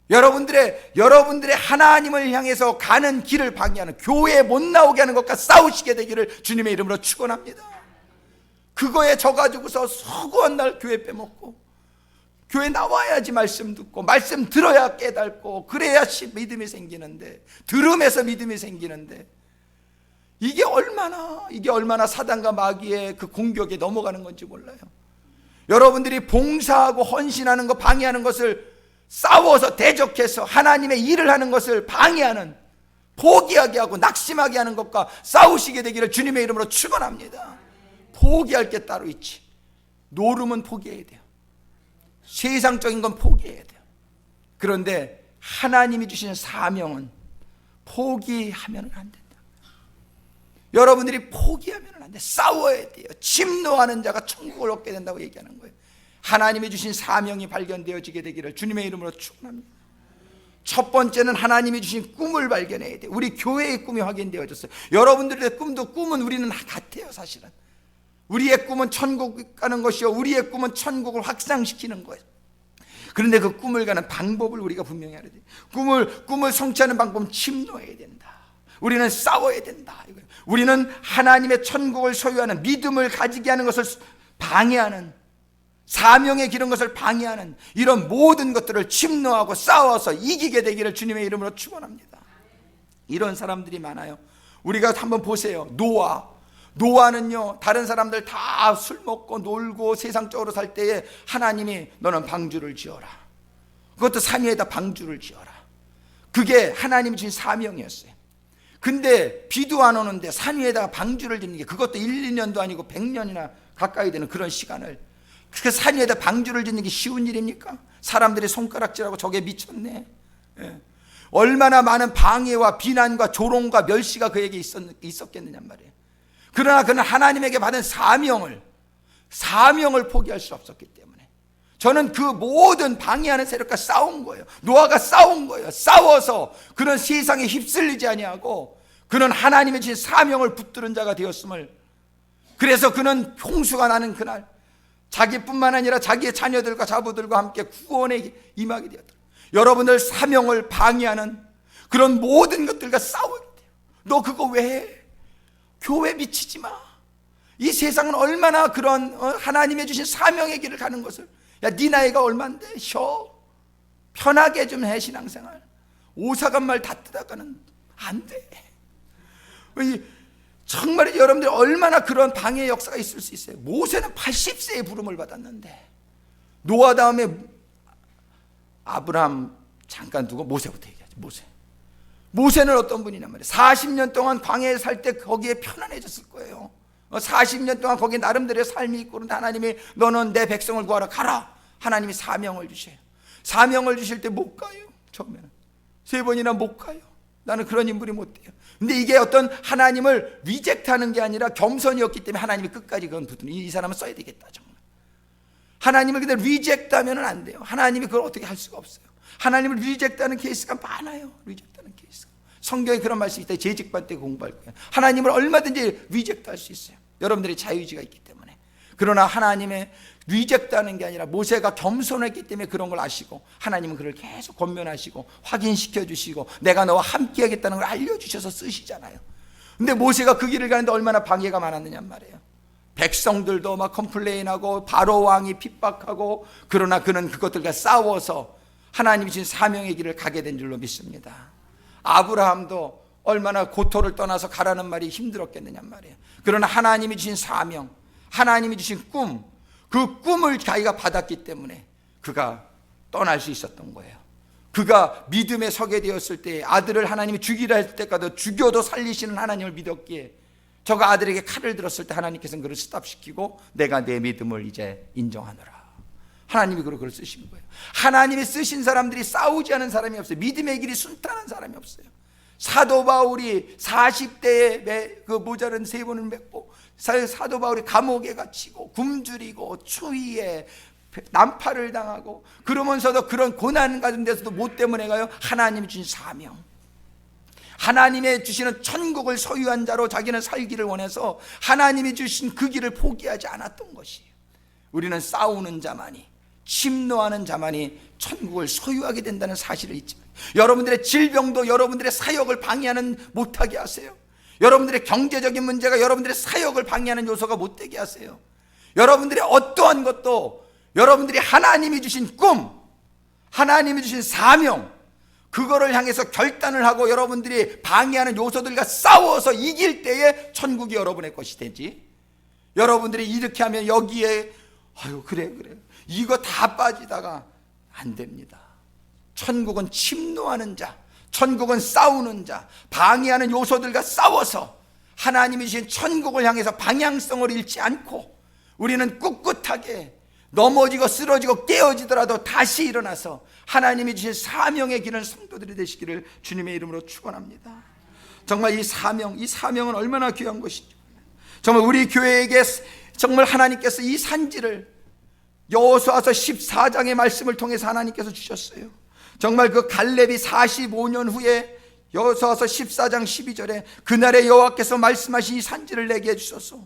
여러분들의 하나님을 향해서 가는 길을 방해하는, 교회에 못 나오게 하는 것과 싸우시게 되기를 주님의 이름으로 축원합니다. 그거에 져가지고서 서구한 날 교회 빼먹고, 교회 나와야지 말씀 듣고, 말씀 들어야 깨닫고, 그래야 믿음이 생기는데, 들음에서 믿음이 생기는데, 이게 얼마나 사단과 마귀의 그 공격에 넘어가는 건지 몰라요. 여러분들이 봉사하고 헌신하는 거 방해하는 것을, 싸워서 대적해서 하나님의 일을 하는 것을 방해하는, 포기하게 하고 낙심하게 하는 것과 싸우시게 되기를 주님의 이름으로 축원합니다. 포기할 게 따로 있지. 노름은 포기해야 돼요. 세상적인 건 포기해야 돼요. 그런데 하나님이 주신 사명은 포기하면 안 된다. 여러분들이 포기하면 안 돼. 싸워야 돼요. 침노하는 자가 천국을 얻게 된다고 얘기하는 거예요. 하나님이 주신 사명이 발견되어지게 되기를 주님의 이름으로 축원합니다. 첫 번째는 하나님이 주신 꿈을 발견해야 돼요. 우리 교회의 꿈이 확인되어졌어요. 여러분들의 꿈은 우리는 같아요. 사실은 우리의 꿈은 천국 가는 것이요, 우리의 꿈은 천국을 확장시키는 거예요. 그런데 그 꿈을 가는 방법을 우리가 분명히 알아야 돼요. 꿈을 성취하는 방법은 침노해야 된다. 우리는 싸워야 된다. 우리는 하나님의 천국을 소유하는, 믿음을 가지게 하는 것을 방해하는, 사명에 기른 것을 방해하는 이런 모든 것들을 침노하고 싸워서 이기게 되기를 주님의 이름으로 축원합니다. 이런 사람들이 많아요. 우리가 한번 보세요. 노아는요, 다른 사람들 다 술 먹고 놀고 세상적으로 살 때에 하나님이 너는 방주를 지어라. 그것도 산 위에다 방주를 지어라. 그게 하나님이 주신 사명이었어요. 근데 비도 안 오는데 산 위에다가 방주를 짓는 게, 그것도 1, 2년도 아니고 100년이나 가까이 되는 그런 시간을, 그 산 위에다 방주를 짓는 게 쉬운 일입니까? 사람들이 손가락질하고 저게 미쳤네. 예. 얼마나 많은 방해와 비난과 조롱과 멸시가 그에게 있었겠느냔 말이에요. 그러나 그는 하나님에게 받은 사명을 포기할 수 없었기 때문에, 저는 그 모든 방해하는 세력과 싸운 거예요. 노아가 싸운 거예요. 싸워서 그는 세상에 휩쓸리지 아니하고 그는 하나님의 주신 사명을 붙드는 자가 되었음을, 그래서 그는 홍수가 나는 그날 자기뿐만 아니라 자기의 자녀들과 자부들과 함께 구원에 임하게 되었다. 여러분들 사명을 방해하는 그런 모든 것들과 싸워야 돼요. 너 그거 왜 해? 교회 미치지 마. 이 세상은 얼마나 그런 하나님의 주신 사명의 길을 가는 것을, 야, 네 나이가 얼만데 쉬어, 편하게 좀 해. 신앙생활 오사간 말 다 뜨다가는 안 돼. 정말 여러분들이 얼마나 그런 방해 역사가 있을 수 있어요. 모세는 80세에 부름을 받았는데, 노아 다음에 아브라함 잠깐 두고 모세부터 얘기하죠. 모세는 어떤 분이냐 말이에요. 40년 동안 광야에 살 때 거기에 편안해졌을 거예요. 40년 동안 거기에 나름대로의 삶이 있고, 그런데 하나님이 너는 내 백성을 구하러 가라. 하나님이 사명을 주셔요. 사명을 주실 때 못 가요. 처음에는 3번이나 못 가요. 나는 그런 인물이 못 돼요. 근데 이게 어떤 하나님을 리젝트하는 게 아니라 겸손이었기 때문에 하나님이 끝까지 그건 붙드는, 이 사람은 써야 되겠다. 정말 하나님을 그대로 리젝트하면 안 돼요. 하나님이 그걸 어떻게 할 수가 없어요. 하나님을 리젝트하는 케이스가 많아요. 리젝트하는 케이스가. 성경에 그런 말씀이 있다. 재직반 때 공부할 거예요. 하나님을 얼마든지 리젝트할 수 있어요. 여러분들의 자유의지가 있기 때문에. 그러나 하나님의 리젝트하는 게 아니라 모세가 겸손했기 때문에 그런 걸 아시고, 하나님은 그를 계속 권면하시고 확인시켜 주시고 내가 너와 함께 하겠다는 걸 알려주셔서 쓰시잖아요. 근데 모세가 그 길을 가는데 얼마나 방해가 많았느냐 말이에요. 백성들도 막 컴플레인하고 바로 왕이 핍박하고, 그러나 그는 그것들과 싸워서 하나님이 주신 사명의 길을 가게 된 줄로 믿습니다. 아브라함도 얼마나 고토를 떠나서 가라는 말이 힘들었겠느냐 말이에요. 그러나 하나님이 주신 사명, 하나님이 주신 꿈, 그 꿈을 자기가 받았기 때문에 그가 떠날 수 있었던 거예요. 그가 믿음에 서게 되었을 때, 아들을 하나님이 죽이라 할 때까지 죽여도 살리시는 하나님을 믿었기에, 저가 아들에게 칼을 들었을 때 하나님께서는 그를 스탑시키고 내가 내 믿음을 이제 인정하노라. 하나님이 그걸 쓰신 거예요. 하나님이 쓰신 사람들이 싸우지 않은 사람이 없어요. 믿음의 길이 순탄한 사람이 없어요. 사도 바울이 40대에 그 모자른 3번을 맺고, 사도 바울이 감옥에 갇히고 굶주리고 추위에 난파를 당하고, 그러면서도 그런 고난 가운데서도 뭐 때문에 가요? 하나님이 주신 사명, 하나님의 주시는 천국을 소유한 자로 자기는 살기를 원해서 하나님이 주신 그 길을 포기하지 않았던 것이에요. 우리는 싸우는 자만이, 침노하는 자만이 천국을 소유하게 된다는 사실을 잊지 마세요. 여러분들의 질병도 여러분들의 사역을 방해하는 못하게 하세요. 여러분들의 경제적인 문제가 여러분들의 사역을 방해하는 요소가 못되게 하세요. 여러분들의 어떠한 것도 여러분들이 하나님이 주신 꿈, 하나님이 주신 사명, 그거를 향해서 결단을 하고 여러분들이 방해하는 요소들과 싸워서 이길 때에 천국이 여러분의 것이 되지, 여러분들이 이렇게 하면 여기에 아유 그래 이거 다 빠지다가 안 됩니다. 천국은 침노하는 자, 천국은 싸우는 자, 방해하는 요소들과 싸워서 하나님이 주신 천국을 향해서 방향성을 잃지 않고, 우리는 꿋꿋하게 넘어지고 쓰러지고 깨어지더라도 다시 일어나서 하나님이 주신 사명의 길은 성도들이 되시기를 주님의 이름으로 축원합니다. 정말 이 사명은 얼마나 귀한 것이죠. 정말 우리 교회에게 정말 하나님께서 이 산지를 여호수아서 14장의 말씀을 통해서 하나님께서 주셨어요. 정말 그 갈렙이 45년 후에 여호수아서 14장 12절에 그날에 여호와께서 말씀하신 이 산지를 내게 해주소서.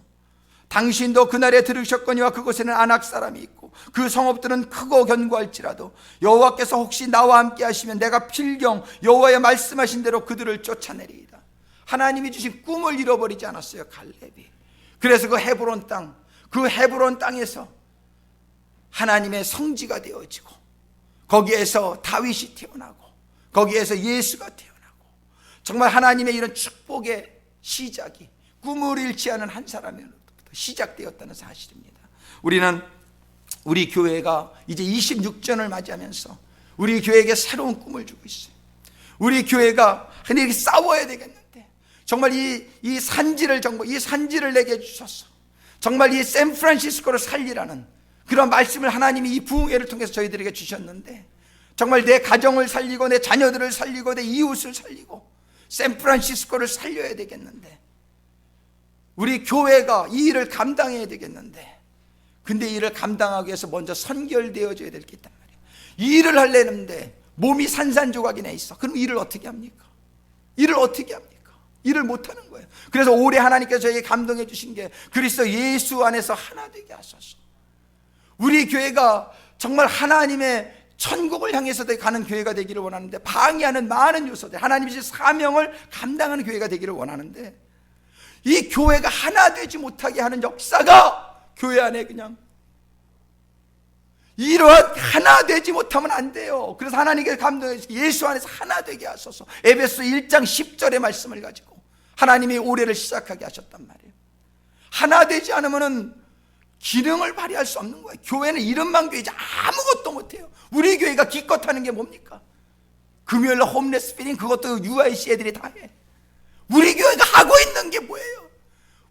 당신도 그날에 들으셨거니와 그곳에는 아낙 사람이 있고 그 성읍들은 크고 견고할지라도 여호와께서 혹시 나와 함께 하시면 내가 필경 여호와의 말씀하신 대로 그들을 쫓아내리이다. 하나님이 주신 꿈을 잃어버리지 않았어요, 갈렙이. 그래서 그 헤브론 땅, 그 헤브론 땅에서 하나님의 성지가 되어지고, 거기에서 다윗이 태어나고, 거기에서 예수가 태어나고, 정말 하나님의 이런 축복의 시작이 꿈을 잃지 않은 한 사람으로부터 시작되었다는 사실입니다. 우리는 우리 교회가 이제 26전을 맞이하면서 우리 교회에게 새로운 꿈을 주고 있어요. 우리 교회가 근데 이렇게 싸워야 되겠는데, 정말 이 산지를 내게 주셔서 정말 이 샌프란시스코를 살리라는 그런 말씀을 하나님이 이 부흥회를 통해서 저희들에게 주셨는데, 정말 내 가정을 살리고 내 자녀들을 살리고 내 이웃을 살리고 샌프란시스코를 살려야 되겠는데, 우리 교회가 이 일을 감당해야 되겠는데, 근데 이를 감당하기 위해서 먼저 선결되어져야 될 게 있단 말이에요. 일을 하려는데 몸이 산산조각이 나 있어. 그럼 일을 어떻게 합니까? 일을 어떻게 합니까? 일을 못하는 거예요. 그래서 올해 하나님께서 저에게 감동해 주신 게 그리스도 예수 안에서 하나 되게 하소서. 우리 교회가 정말 하나님의 천국을 향해서 가는 교회가 되기를 원하는데, 방해하는 많은 요소들, 하나님의 사명을 감당하는 교회가 되기를 원하는데, 이 교회가 하나 되지 못하게 하는 역사가 교회 안에 그냥 이러한 하나 되지 못하면 안 돼요. 그래서 하나님께 감동해 주시고 예수 안에서 하나 되게 하소서. 에베소 1장 10절의 말씀을 가지고 하나님이 올해를 시작하게 하셨단 말이에요. 하나 되지 않으면은 기능을 발휘할 수 없는 거예요. 교회는 이름만 교회지 아무것도 못해요. 우리 교회가 기껏 하는 게 뭡니까? 금요일날 홈레스 피딩, 그것도 UIC 애들이 다 해. 우리 교회가 하고 있는 게 뭐예요?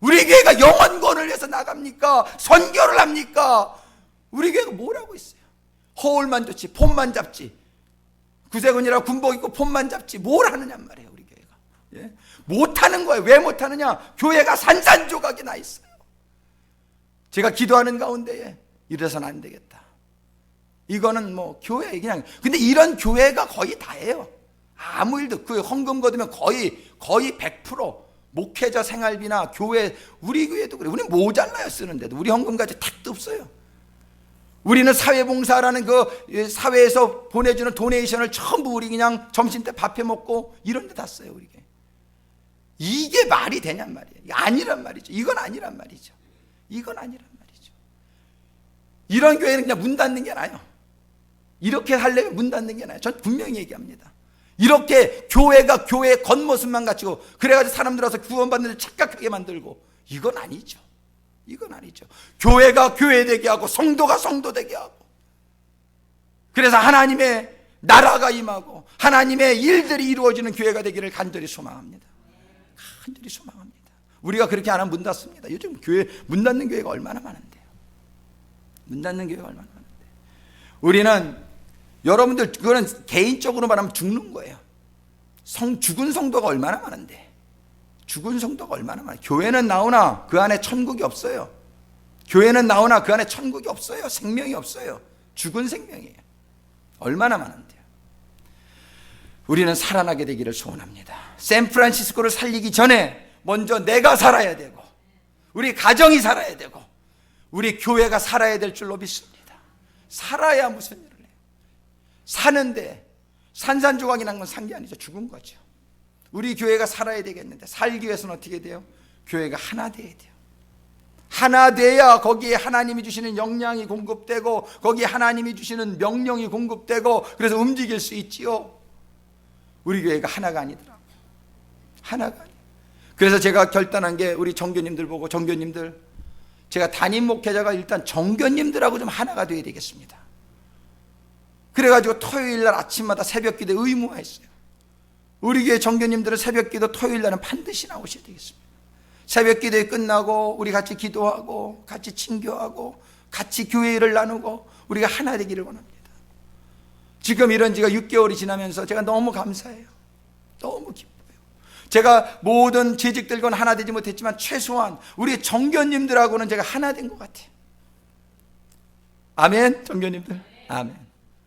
우리 교회가 영혼권을 위해서 나갑니까? 선교를 합니까? 우리 교회가 뭘 하고 있어요? 허울만 좋지, 폼만 잡지. 구세군이라 군복 입고 폼만 잡지 뭘 하느냔 말이에요. 우리 교회가. 예? 못하는 거예요. 왜 못하느냐? 교회가 산산조각이 나 있어요. 제가 기도하는 가운데에 이래서는 안 되겠다. 이거는 뭐 교회 그냥, 근데 이런 교회가 거의 다예요. 아무 일도, 그 헌금 거두면 거의 100% 목회자 생활비나 교회, 우리 교회도 그래. 우리는 모자라요 쓰는데도. 우리 헌금 가지고 탁도 없어요. 우리는 사회봉사라는 그 사회에서 보내주는 도네이션을 전부 우리 그냥 점심때 밥해 먹고 이런 데 다 써요. 우리 교회. 이게 말이 되냔 말이에요. 아니란 말이죠. 이건 아니란 말이죠. 이건 아니란 말이죠. 이런 교회는 그냥 문 닫는 게 나아요. 이렇게 하려면 문 닫는 게 나아요. 전 분명히 얘기합니다. 이렇게 교회가 교회의 겉모습만 갖추고 그래가지고 사람들 와서 구원받는 데 착각하게 만들고, 이건 아니죠. 이건 아니죠. 교회가 교회 되게 하고 성도가 성도 되게 하고, 그래서 하나님의 나라가 임하고 하나님의 일들이 이루어지는 교회가 되기를 간절히 소망합니다. 간절히 소망합니다. 우리가 그렇게 안 하면 문 닫습니다. 요즘 교회 문 닫는 교회가 얼마나 많은데요. 문 닫는 교회가 얼마나 많은데. 우리는, 여러분들 그거는 개인적으로 말하면 죽는 거예요. 죽은 성도가 얼마나 많은데. 죽은 성도가 얼마나 많아요. 교회는 나오나 그 안에 천국이 없어요. 교회는 나오나 그 안에 천국이 없어요. 생명이 없어요. 죽은 생명이에요. 얼마나 많은데요. 우리는 살아나게 되기를 소원합니다. 샌프란시스코를 살리기 전에 먼저 내가 살아야 되고, 우리 가정이 살아야 되고, 우리 교회가 살아야 될 줄로 믿습니다. 살아야 무슨 일을 해요. 사는데 산산조각이 난 건 산 게 아니죠. 죽은 거죠. 우리 교회가 살아야 되겠는데, 살기 위해서는 어떻게 돼요? 교회가 하나 돼야 돼요. 하나 돼야 거기에 하나님이 주시는 영향이 공급되고, 거기에 하나님이 주시는 명령이 공급되고, 그래서 움직일 수 있지요. 우리 교회가 하나가 아니더라고요. 하나가 아니에요. 그래서 제가 결단한 게, 우리 정교님들 보고, 정교님들, 제가 담임 목회자가 일단 정교님들하고 좀 하나가 돼야 되겠습니다. 그래가지고 토요일날 아침마다 새벽기도 의무화했어요. 우리 교회 정교님들은 새벽기도 토요일날은 반드시 나오셔야 되겠습니다. 새벽기도에 끝나고 우리 같이 기도하고 같이 친교하고 같이 교회를 나누고 우리가 하나 되기를 원합니다. 지금 이런 지가 6개월이 지나면서 제가 너무 감사해요. 너무 기뻐요. 제가 모든 재직들과는 하나 되지 못했지만 최소한 우리 정교님들하고는 제가 하나 된 것 같아요. 아멘. 정교님들, 아멘.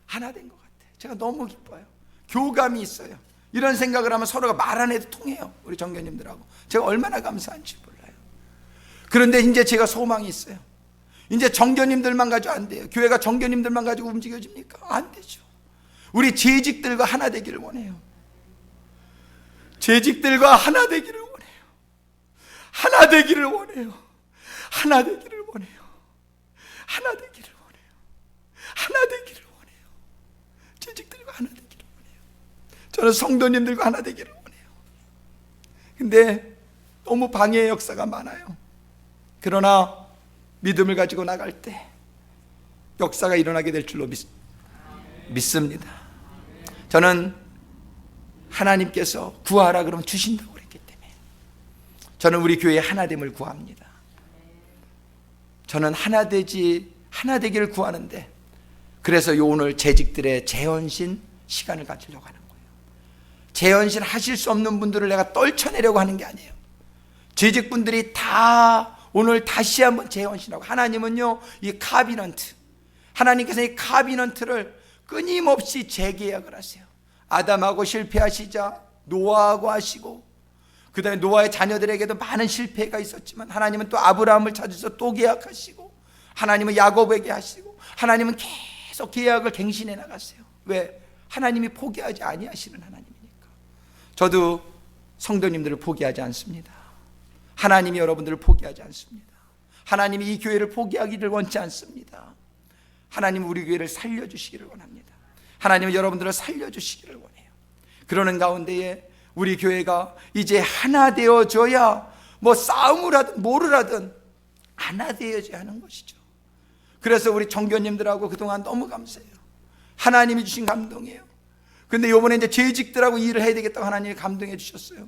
하나 된 것 같아요. 제가 너무 기뻐요. 교감이 있어요. 이런 생각을 하면 서로가 말 안 해도 통해요. 우리 정교님들하고. 제가 얼마나 감사한지 몰라요. 그런데 이제 제가 소망이 있어요. 이제 정교님들만 가지고 안 돼요. 교회가 정교님들만 가지고 움직여집니까? 안 되죠. 우리 재직들과 하나 되기를 원해요. 재직들과 하나 되기를 원해요. 하나 되기를 원해요. 하나 되기를 원해요. 하나 되기를 원해요. 하나 되기를 원해요. 재직들과 하나 되기를 원해요. 저는 성도님들과 하나 되기를 원해요. 근데 너무 방해의 역사가 많아요. 그러나 믿음을 가지고 나갈 때 역사가 일어나게 될 줄로 믿습니다. 저는 하나님께서 구하라 그러면 주신다고 그랬기 때문에 저는 우리 교회의 하나됨을 구합니다. 저는 하나 되기를 구하는데, 그래서 오늘 재직들의 재헌신 시간을 가지려고 하는 거예요. 재헌신 하실 수 없는 분들을 내가 떨쳐내려고 하는 게 아니에요. 재직분들이 다 오늘 다시 한번 재헌신하고, 하나님은요 이 카비넌트, 하나님께서 이 카비넌트를 끊임없이 재계약을 하세요. 아담하고 실패하시자 노아하고 하시고, 그 다음에 노아의 자녀들에게도 많은 실패가 있었지만 하나님은 또 아브라함을 찾으셔서 또 계약하시고, 하나님은 야곱에게 하시고, 하나님은 계속 계약을 갱신해 나가세요. 왜? 하나님이 포기하지 아니하시는 하나님이니까. 저도 성도님들을 포기하지 않습니다. 하나님이 여러분들을 포기하지 않습니다. 하나님이 이 교회를 포기하기를 원치 않습니다. 하나님은 우리 교회를 살려주시기를 원합니다. 하나님은 여러분들을 살려주시기를 원해요. 그러는 가운데에 우리 교회가 이제 하나 되어져야 뭐 싸움을 하든 뭐를 하든 하나 되어져야 하는 것이죠. 그래서 우리 정교님들하고 그동안 너무 감사해요. 하나님이 주신 감동이에요. 근데 요번에 이제 재직들하고 일을 해야 되겠다고 하나님이 감동해 주셨어요.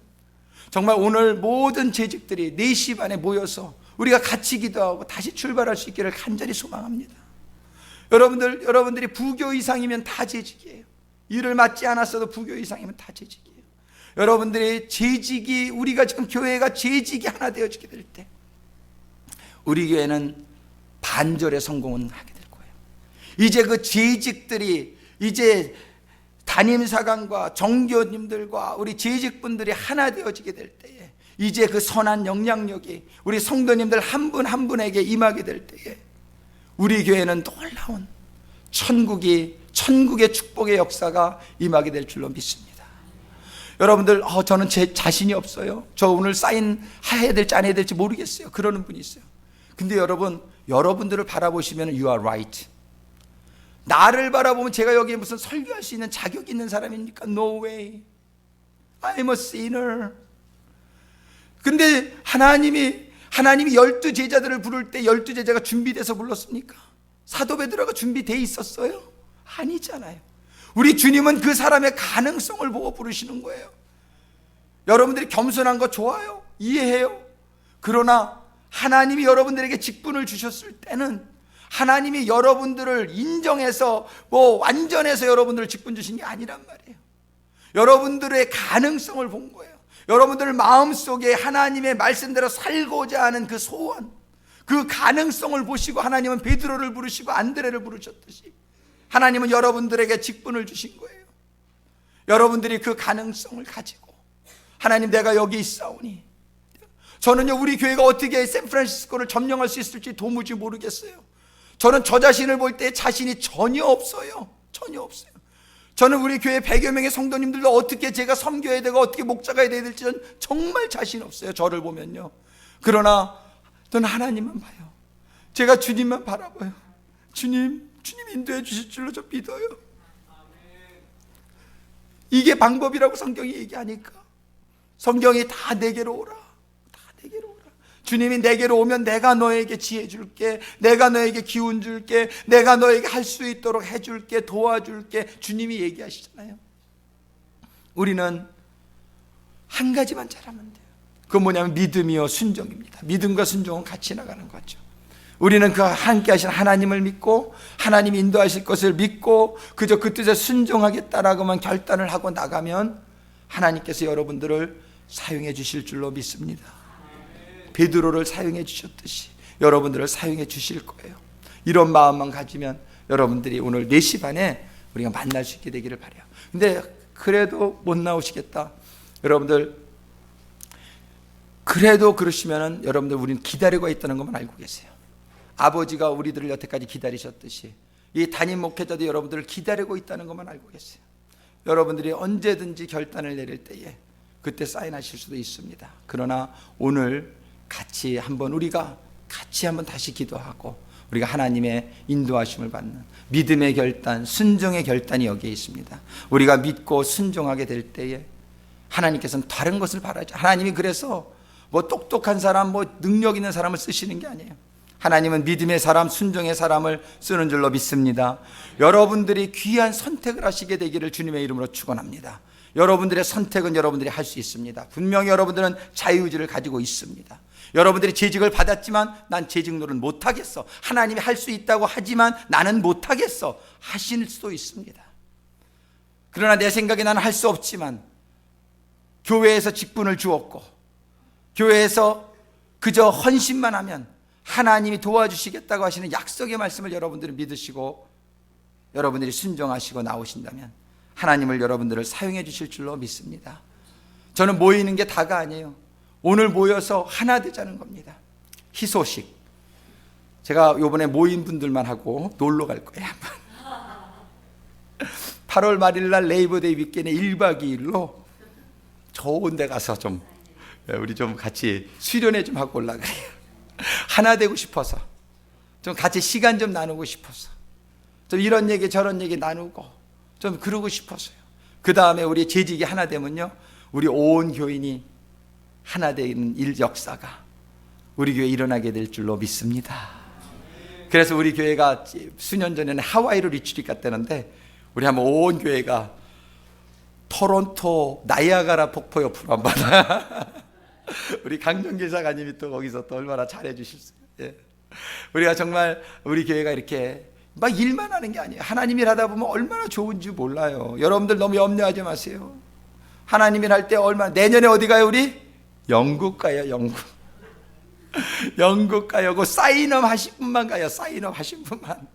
정말 오늘 모든 재직들이 4시 반에 모여서 우리가 같이 기도하고 다시 출발할 수 있기를 간절히 소망합니다. 여러분들이 부교 이상이면 다 재직이에요. 일을 맡지 않았어도 부교 이상이면 다 재직이에요. 여러분들의 재직이, 우리가 지금 교회가 재직이 하나 되어지게 될 때 우리 교회는 반절의 성공은 하게 될 거예요. 이제 그 재직들이, 이제 담임사관과 정교님들과 우리 재직분들이 하나 되어지게 될 때에 이제 그 선한 영향력이 우리 성도님들 한 분 한 분에게 임하게 될 때에 우리 교회는 놀라운 천국의 축복의 역사가 임하게 될 줄로 믿습니다. 여러분들, 저는 제 자신이 없어요. 저 오늘 사인 해야 될지 안 해야 될지 모르겠어요. 그러는 분이 있어요. 근데 여러분들을 바라보시면 you are right. 나를 바라보면 제가 여기에 무슨 설교할 수 있는 자격이 있는 사람입니까? No way. I'm a sinner. 근데 하나님이 12제자들을 부를 때 12제자가 준비돼서 불렀습니까? 사도 베드로가 준비돼 있었어요? 아니잖아요. 우리 주님은 그 사람의 가능성을 보고 부르시는 거예요. 여러분들이 겸손한 거 좋아요. 이해해요. 그러나 하나님이 여러분들에게 직분을 주셨을 때는 하나님이 여러분들을 인정해서 완전해서 여러분들을 직분 주신 게 아니란 말이에요. 여러분들의 가능성을 본 거예요. 여러분들 마음속에 하나님의 말씀대로 살고자 하는 그 소원, 그 가능성을 보시고 하나님은 베드로를 부르시고 안드레를 부르셨듯이 하나님은 여러분들에게 직분을 주신 거예요. 여러분들이 그 가능성을 가지고 하나님, 내가 여기 있사오니, 저는요 우리 교회가 어떻게 샌프란시스코를 점령할 수 있을지 도무지 모르겠어요. 저는 저 자신을 볼 때 자신이 전혀 없어요. 전혀 없어요. 저는 우리 교회 100여 명의 성도님들도 어떻게 제가 섬겨야 되고 어떻게 목자가 돼야 될지 정말 자신 없어요. 저를 보면요. 그러나 저는 하나님만 봐요. 제가 주님만 바라봐요. 주님 인도해 주실 줄로 저 믿어요. 이게 방법이라고 성경이 얘기하니까, 성경이 다 내게로 오라, 다 내게로 오라. 주님이 내게로 오면 내가 너에게 지혜 줄게, 내가 너에게 기운 줄게, 내가 너에게 할 수 있도록 해줄게, 도와줄게. 주님이 얘기하시잖아요. 우리는 한 가지만 잘하면 돼요. 그건 뭐냐면 믿음이요 순종입니다. 믿음과 순종은 같이 나가는 거죠. 우리는 그 함께 하신 하나님을 믿고 하나님이 인도하실 것을 믿고 그저 그 뜻에 순종하겠다라고만 결단을 하고 나가면 하나님께서 여러분들을 사용해 주실 줄로 믿습니다. 베드로를 사용해 주셨듯이 여러분들을 사용해 주실 거예요. 이런 마음만 가지면 여러분들이 오늘 4시 반에 우리가 만날 수 있게 되기를 바라요. 근데 그래도 못 나오시겠다. 여러분들, 그래도 그러시면은 여러분들, 우리는 기다리고 있다는 것만 알고 계세요. 아버지가 우리들을 여태까지 기다리셨듯이 이 담임 목회자도 여러분들을 기다리고 있다는 것만 알고 계세요. 여러분들이 언제든지 결단을 내릴 때에 그때 사인하실 수도 있습니다. 그러나 오늘 우리가 같이 한번 다시 기도하고 우리가 하나님의 인도하심을 받는 믿음의 결단, 순종의 결단이 여기에 있습니다. 우리가 믿고 순종하게 될 때에 하나님께서는 다른 것을 바라죠. 하나님이 그래서 똑똑한 사람, 능력 있는 사람을 쓰시는 게 아니에요. 하나님은 믿음의 사람, 순종의 사람을 쓰는 줄로 믿습니다. 여러분들이 귀한 선택을 하시게 되기를 주님의 이름으로 축원합니다. 여러분들의 선택은 여러분들이 할 수 있습니다. 분명히 여러분들은 자유의지를 가지고 있습니다. 여러분들이 재직을 받았지만 난 재직 노릇 못하겠어, 하나님이 할 수 있다고 하지만 나는 못하겠어 하실 수도 있습니다. 그러나 내 생각에 나는 할 수 없지만 교회에서 직분을 주었고 교회에서 그저 헌신만 하면 하나님이 도와주시겠다고 하시는 약속의 말씀을 여러분들이 믿으시고 여러분들이 순종하시고 나오신다면 하나님을 여러분들을 사용해 주실 줄로 믿습니다. 저는 모이는 게 다가 아니에요. 오늘 모여서 하나 되자는 겁니다. 희소식. 제가 이번에 모인 분들만 하고 놀러 갈 거예요. 8월 말일 날 레이버데이 위켄에 1박 2일로 좋은 데 가서 좀 우리 좀 같이 수련회 좀 하고 올라가요. 하나 되고 싶어서, 좀 같이 시간 좀 나누고 싶어서, 좀 이런 얘기 저런 얘기 나누고 좀 그러고 싶어서요. 그 다음에 우리 재직이 하나 되면요, 우리 온 교인이 하나 되는 일 역사가 우리 교회에 일어나게 될 줄로 믿습니다. 그래서 우리 교회가 수년 전에는 하와이로 리트릿 갔다는데 우리 한번 온 교회가 토론토 나이아가라 폭포 옆으로 한번 우리 강정길 사가님이 또 거기서 또 얼마나 잘해 주실까요? 예. 우리가 정말 우리 교회가 이렇게 막 일만 하는 게 아니에요. 하나님 일 하다 보면 얼마나 좋은지 몰라요. 여러분들 너무 염려하지 마세요. 하나님 일 할 때 얼마나, 내년에 어디 가요 우리? 영국 가요. 영국. 영국 가요. 그 사인업 하신 분만 가요. 사인업 하신 분만.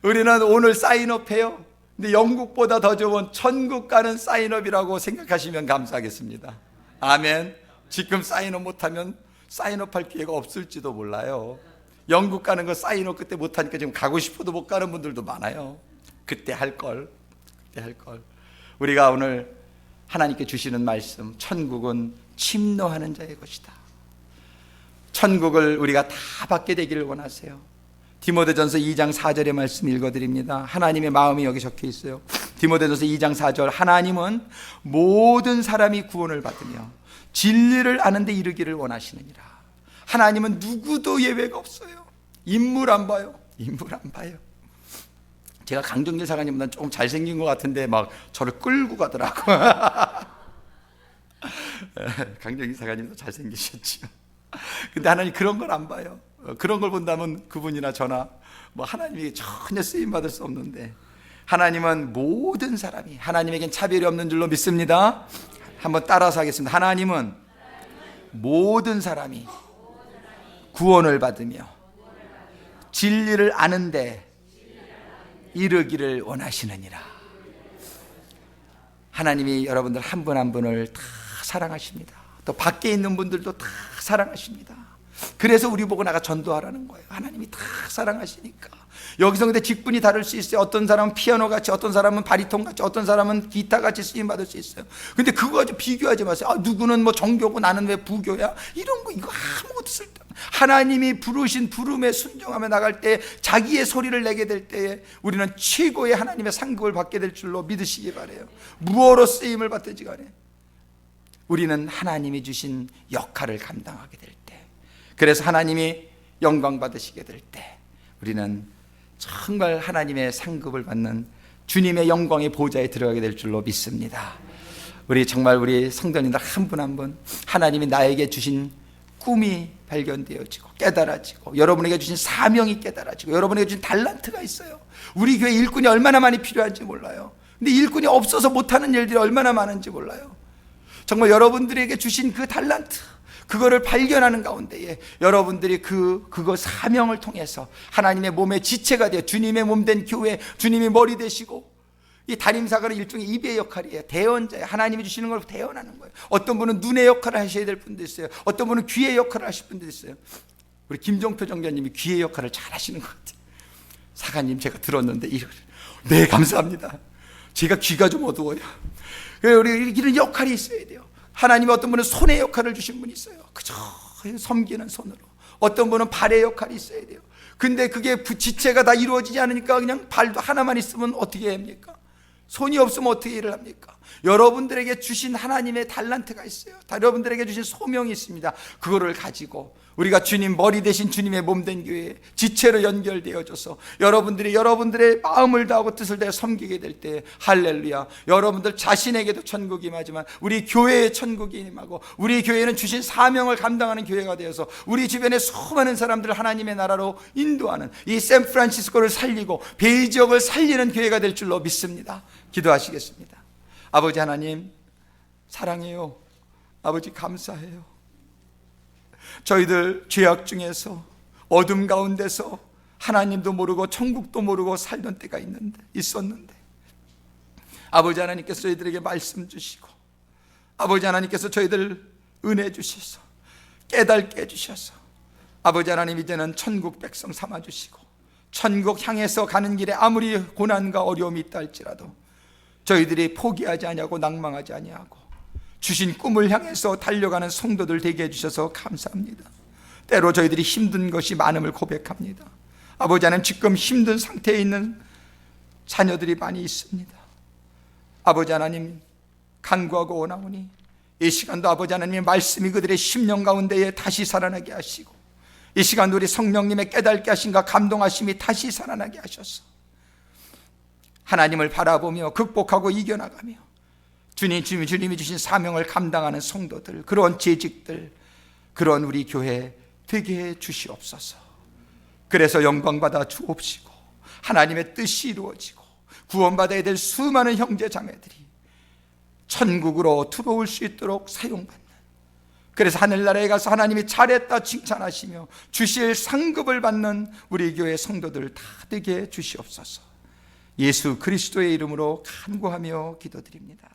우리는 오늘 사인업 해요. 근데 영국보다 더 좋은 천국 가는 사인업이라고 생각하시면 감사하겠습니다. 아멘. 지금 사인업 못하면 사인업 할 기회가 없을지도 몰라요. 영국 가는 거 사인업 그때 못하니까 지금 가고 싶어도 못 가는 분들도 많아요. 그때 할 걸. 그때 할 걸. 우리가 오늘 하나님께 주시는 말씀, 천국은 침노하는 자의 것이다. 천국을 우리가 다 받게 되기를 원하세요. 디모데전서 2장 4절의 말씀 읽어드립니다. 하나님의 마음이 여기 적혀 있어요. 디모데전서 2장 4절, 하나님은 모든 사람이 구원을 받으며 진리를 아는 데 이르기를 원하시느니라. 하나님은 누구도 예외가 없어요. 인물 안 봐요. 인물 안 봐요. 제가 강정길 사관님보다 조금 잘생긴 것 같은데 막 저를 끌고 가더라고. 강정길 사관님도 잘생기셨죠. 근데 하나님 그런 걸 안 봐요. 그런 걸 본다면 그분이나 저나 뭐 하나님이 전혀 쓰임 받을 수 없는데, 하나님은 모든 사람이, 하나님에겐 차별이 없는 줄로 믿습니다. 한번 따라서 하겠습니다. 하나님은 모든 사람이 구원을 받으며 진리를 아는데 이르기를 원하시느니라. 하나님이 여러분들 한 분 한 분을 다 사랑하십니다. 또 밖에 있는 분들도 다 사랑하십니다. 그래서 우리 보고 나가 전도하라는 거예요. 하나님이 다 사랑하시니까. 여기서 근데 직분이 다를 수 있어요. 어떤 사람은 피아노 같이, 어떤 사람은 바리톤 같이, 어떤 사람은 기타 같이 쓰임 받을 수 있어요. 근데 그거 가지고 비교하지 마세요. 아, 누구는 뭐 정교고 나는 왜 부교야? 이런 거 이거 아무것도 쓸데없는. 하나님이 부르신 부름에 순종하며 나갈 때, 자기의 소리를 내게 될 때에 우리는 최고의 하나님의 상급을 받게 될 줄로 믿으시기 바라요. 무엇으로 쓰임을 받든지 간에 우리는 하나님이 주신 역할을 감당하게 될 때, 그래서 하나님이 영광 받으시게 될 때 우리는 정말 하나님의 상급을 받는 주님의 영광의 보좌에 들어가게 될 줄로 믿습니다. 우리 정말 우리 성도님들 한 분 한 분 하나님이 나에게 주신 꿈이 발견되어지고 깨달아지고, 여러분에게 주신 사명이 깨달아지고, 여러분에게 주신 달란트가 있어요. 우리 교회 일꾼이 얼마나 많이 필요한지 몰라요. 근데 일꾼이 없어서 못하는 일들이 얼마나 많은지 몰라요. 정말 여러분들에게 주신 그 달란트, 그거를 발견하는 가운데에 여러분들이 그거 사명을 통해서 하나님의 몸의 지체가 되어 주님의 몸 된 교회, 주님이 머리 되시고, 이 담임사관은 일종의 입의 역할이에요. 대언자예요. 하나님이 주시는 걸 대언하는 거예요. 어떤 분은 눈의 역할을 하셔야 될 분도 있어요. 어떤 분은 귀의 역할을 하실 분도 있어요. 우리 김종표 정교님이 귀의 역할을 잘 하시는 것 같아요. 사관님 제가 들었는데 네 감사합니다. 제가 귀가 좀 어두워요. 우리 이런 역할이 있어야 돼요. 하나님이 어떤 분은 손의 역할을 주신 분이 있어요. 그저 섬기는 손으로. 어떤 분은 발의 역할이 있어야 돼요. 근데 그게 지체가 다 이루어지지 않으니까 그냥 발도 하나만 있으면 어떻게 합니까? 손이 없으면 어떻게 일을 합니까? 여러분들에게 주신 하나님의 달란트가 있어요. 여러분들에게 주신 소명이 있습니다. 그거를 가지고 우리가 주님 머리 대신 주님의 몸된 교회에 지체로 연결되어져서 여러분들의 마음을 다하고 뜻을 다해 섬기게 될 때, 할렐루야, 여러분들 자신에게도 천국이 임하지만 우리 교회의 천국이 임하고, 우리 교회는 주신 사명을 감당하는 교회가 되어서 우리 주변의 수많은 사람들을 하나님의 나라로 인도하는, 이 샌프란시스코를 살리고 베이 지역을 살리는 교회가 될 줄로 믿습니다. 기도하시겠습니다. 아버지 하나님 사랑해요. 아버지 감사해요. 저희들 죄악 중에서 어둠 가운데서 하나님도 모르고 천국도 모르고 살던 때가 있었는데 아버지 하나님께서 저희들에게 말씀 주시고 아버지 하나님께서 저희들 은혜 주셔서 깨닫게 해주셔서 아버지 하나님 이제는 천국 백성 삼아주시고 천국 향해서 가는 길에 아무리 고난과 어려움이 있다 할지라도 저희들이 포기하지 아니하고 낭망하지 아니하고 주신 꿈을 향해서 달려가는 성도들 되게 해주셔서 감사합니다. 때로 저희들이 힘든 것이 많음을 고백합니다. 아버지 하나님, 지금 힘든 상태에 있는 자녀들이 많이 있습니다. 아버지 하나님, 간구하고 원하오니 이 시간도 아버지 하나님의 말씀이 그들의 심령 가운데에 다시 살아나게 하시고 이 시간도 우리 성령님의 깨닫게 하심과 감동하심이 다시 살아나게 하셔서 하나님을 바라보며 극복하고 이겨나가며 주님이 주신 사명을 감당하는 성도들, 그런 재직들, 그런 우리 교회 되게 해 주시옵소서. 그래서 영광받아 주옵시고 하나님의 뜻이 이루어지고 구원받아야 될 수많은 형제 자매들이 천국으로 들어올 수 있도록 사용받는, 그래서 하늘나라에 가서 하나님이 잘했다 칭찬하시며 주실 상급을 받는 우리 교회 성도들 다 되게 해 주시옵소서. 예수 그리스도의 이름으로 간구하며 기도드립니다.